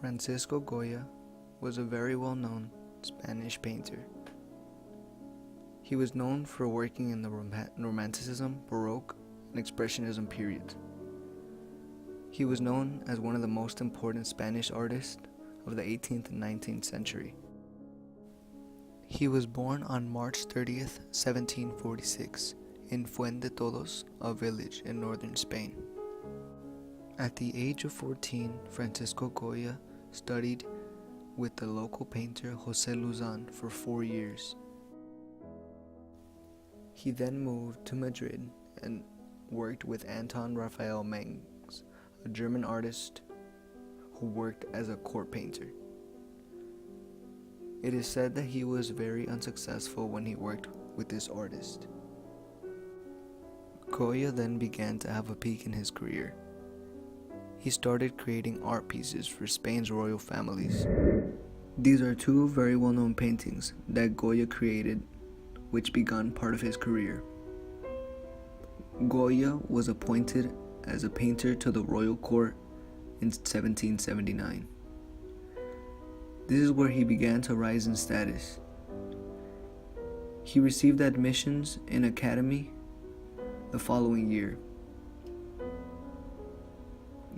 Francisco Goya was a very well-known Spanish painter. He was known for working in the Romanticism, Baroque, and Expressionism periods. He was known as one of the most important Spanish artists of the 18th and 19th century. He was born on March 30th, 1746, in Fuendetodos, a village in northern Spain. At the age of 14, Francisco Goya studied with the local painter José Luzán for 4 years. He then moved to Madrid and worked with Anton Raphael Mengs, a German artist who worked as a court painter. It is said that he was very unsuccessful when he worked with this artist. Goya then began to have a peak in his career. He started creating art pieces for Spain's royal families. These are two very well-known paintings that Goya created, which began part of his career. Goya was appointed as a painter to the royal court in 1779. This is where he began to rise in status. He received admissions in academy the following year.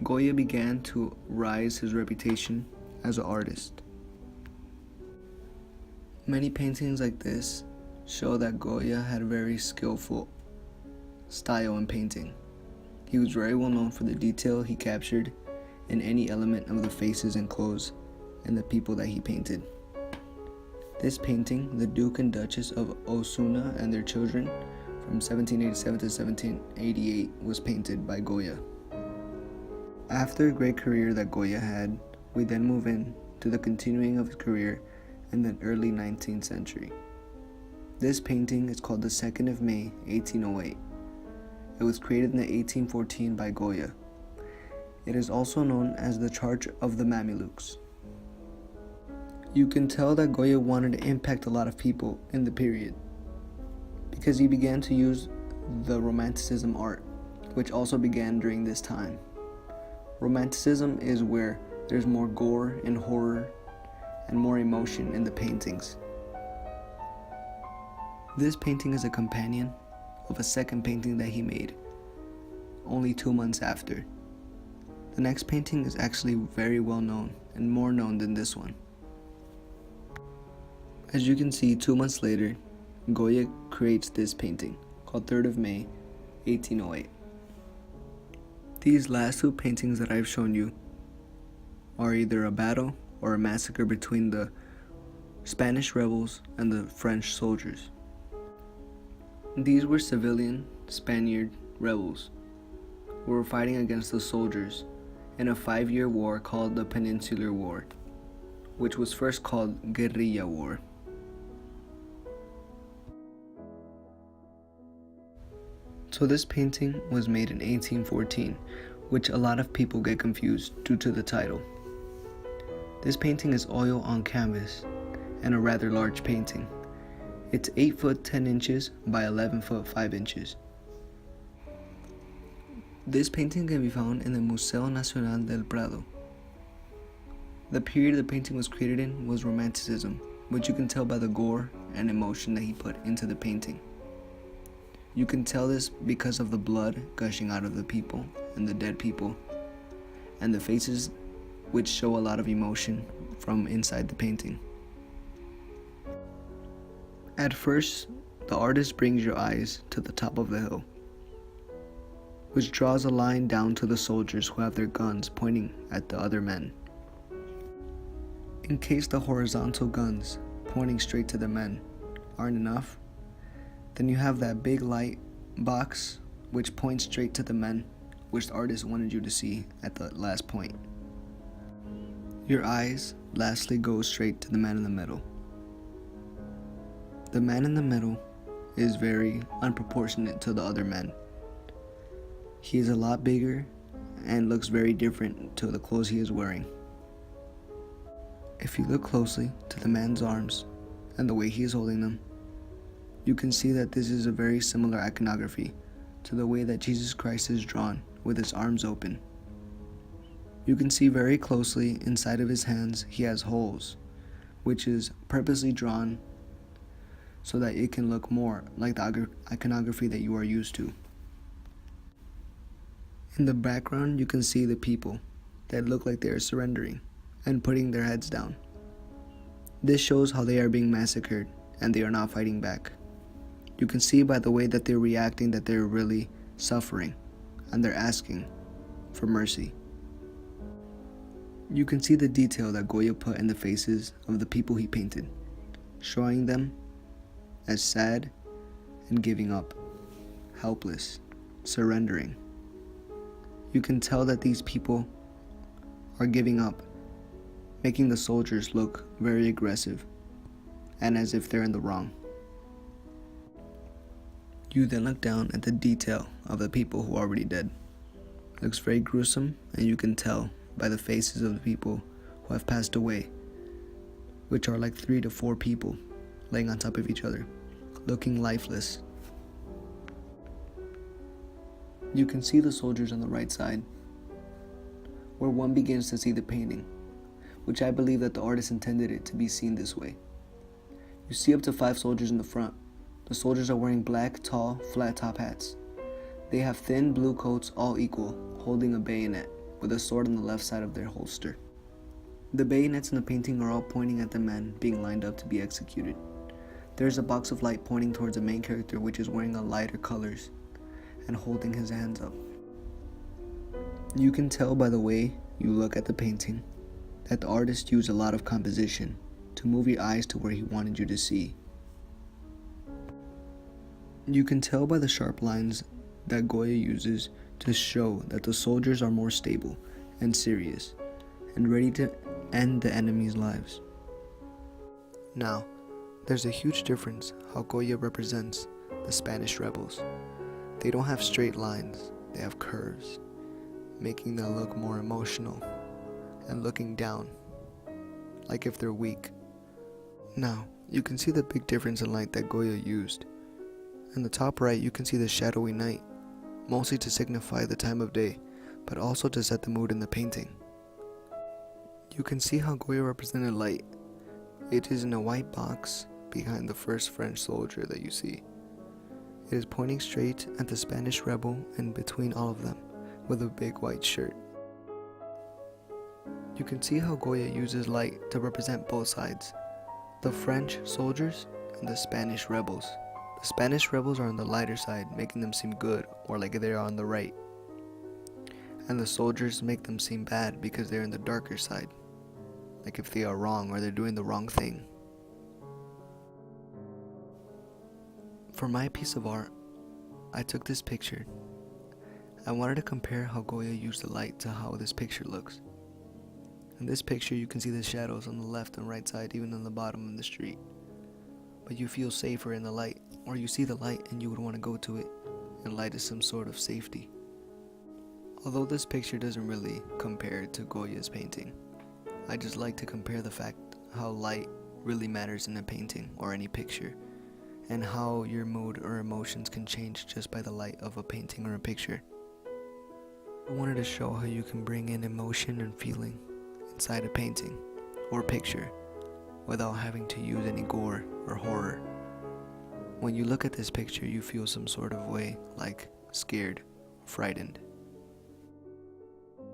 Goya began to rise his reputation as an artist. Many paintings like this show that Goya had a very skillful style in painting. He was very well known for the detail he captured in any element of the faces and clothes and the people that he painted. This painting, The Duke and Duchess of Osuna and Their Children, from 1787 to 1788, was painted by Goya. After a great career that Goya had, we then move in to the continuing of his career in the early 19th century. This painting is called the 2nd of May, 1808. It was created in 1814 by Goya. It is also known as the Charge of the Mamelukes. You can tell that Goya wanted to impact a lot of people in the period because he began to use the Romanticism art, which also began during this time. Romanticism is where there's more gore and horror and more emotion in the paintings. This painting is a companion of a second painting that he made only 2 months after. The next painting is actually very well known and more known than this one. As you can see, 2 months later, Goya creates this painting called 3rd of May, 1808. These last two paintings that I've shown you are either a battle or a massacre between the Spanish rebels and the French soldiers. These were civilian Spaniard rebels who were fighting against the soldiers in a 5-year war called the Peninsular War, which was first called Guerrilla War. So this painting was made in 1814, which a lot of people get confused due to the title. This painting is oil on canvas and a rather large painting. It's 8 foot 10 inches by 11 foot 5 inches. This painting can be found in the Museo Nacional del Prado. The period the painting was created in was Romanticism, which you can tell by the gore and emotion that he put into the painting. You can tell this because of the blood gushing out of the people and the dead people, and the faces which show a lot of emotion from inside the painting. At first, the artist brings your eyes to the top of the hill, which draws a line down to the soldiers who have their guns pointing at the other men. In case the horizontal guns pointing straight to the men aren't enough, then you have that big light box which points straight to the men, which the artist wanted you to see at the last point. Your eyes lastly go straight to the man in the middle. The man in the middle is very unproportionate to the other men. He is a lot bigger and looks very different to the clothes he is wearing. If you look closely to the man's arms and the way he is holding them, you can see that this is a very similar iconography to the way that Jesus Christ is drawn with his arms open. You can see very closely inside of his hands he has holes, which is purposely drawn so that it can look more like the iconography that you are used to. In the background, you can see the people that look like they are surrendering and putting their heads down. This shows how they are being massacred and they are not fighting back. You can see by the way that they're reacting that they're really suffering and they're asking for mercy. You can see the detail that Goya put in the faces of the people he painted, showing them as sad and giving up, helpless, surrendering. You can tell that these people are giving up, making the soldiers look very aggressive and as if they're in the wrong. You then look down at the detail of the people who are already dead. It looks very gruesome, and you can tell by the faces of the people who have passed away, which are like 3 to 4 people laying on top of each other, looking lifeless. You can see the soldiers on the right side, where one begins to see the painting, which I believe that the artist intended it to be seen this way. You see up to 5 soldiers in the front. The soldiers are wearing black, tall, flat-top hats. They have thin blue coats, all equal, holding a bayonet, with a sword on the left side of their holster. The bayonets in the painting are all pointing at the men being lined up to be executed. There is a box of light pointing towards the main character, which is wearing a lighter colors and holding his hands up. You can tell by the way you look at the painting that the artist used a lot of composition to move your eyes to where he wanted you to see. You can tell by the sharp lines that Goya uses to show that the soldiers are more stable and serious and ready to end the enemy's lives. Now, there's a huge difference how Goya represents the Spanish rebels. They don't have straight lines, they have curves, making them look more emotional and looking down, like if they're weak. Now, you can see the big difference in light that Goya used. In the top right, you can see the shadowy night, mostly to signify the time of day, but also to set the mood in the painting. You can see how Goya represented light. It is in a white box behind the first French soldier that you see. It is pointing straight at the Spanish rebel and between all of them, with a big white shirt. You can see how Goya uses light to represent both sides, the French soldiers and the Spanish rebels. The Spanish rebels are on the lighter side, making them seem good or like they are on the right. And the soldiers make them seem bad because they're in the darker side, like if they are wrong or they're doing the wrong thing. For my piece of art, I took this picture. I wanted to compare how Goya used the light to how this picture looks. In this picture, you can see the shadows on the left and right side, even on the bottom of the street. But you feel safer in the light, or you see the light and you would want to go to it, and light is some sort of safety. Although this picture doesn't really compare to Goya's painting, I just like to compare the fact how light really matters in a painting or any picture, and how your mood or emotions can change just by the light of a painting or a picture. I wanted to show how you can bring in emotion and feeling inside a painting or picture without having to use any gore or horror. When you look at this picture, you feel some sort of way, like scared, frightened.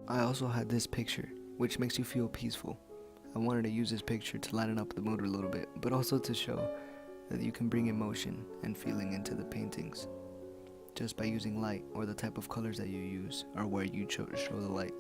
I also had this picture, which makes you feel peaceful. I wanted to use this picture to lighten up the mood a little bit, but also to show that you can bring emotion and feeling into the paintings just by using light or the type of colors that you use or where you show the light.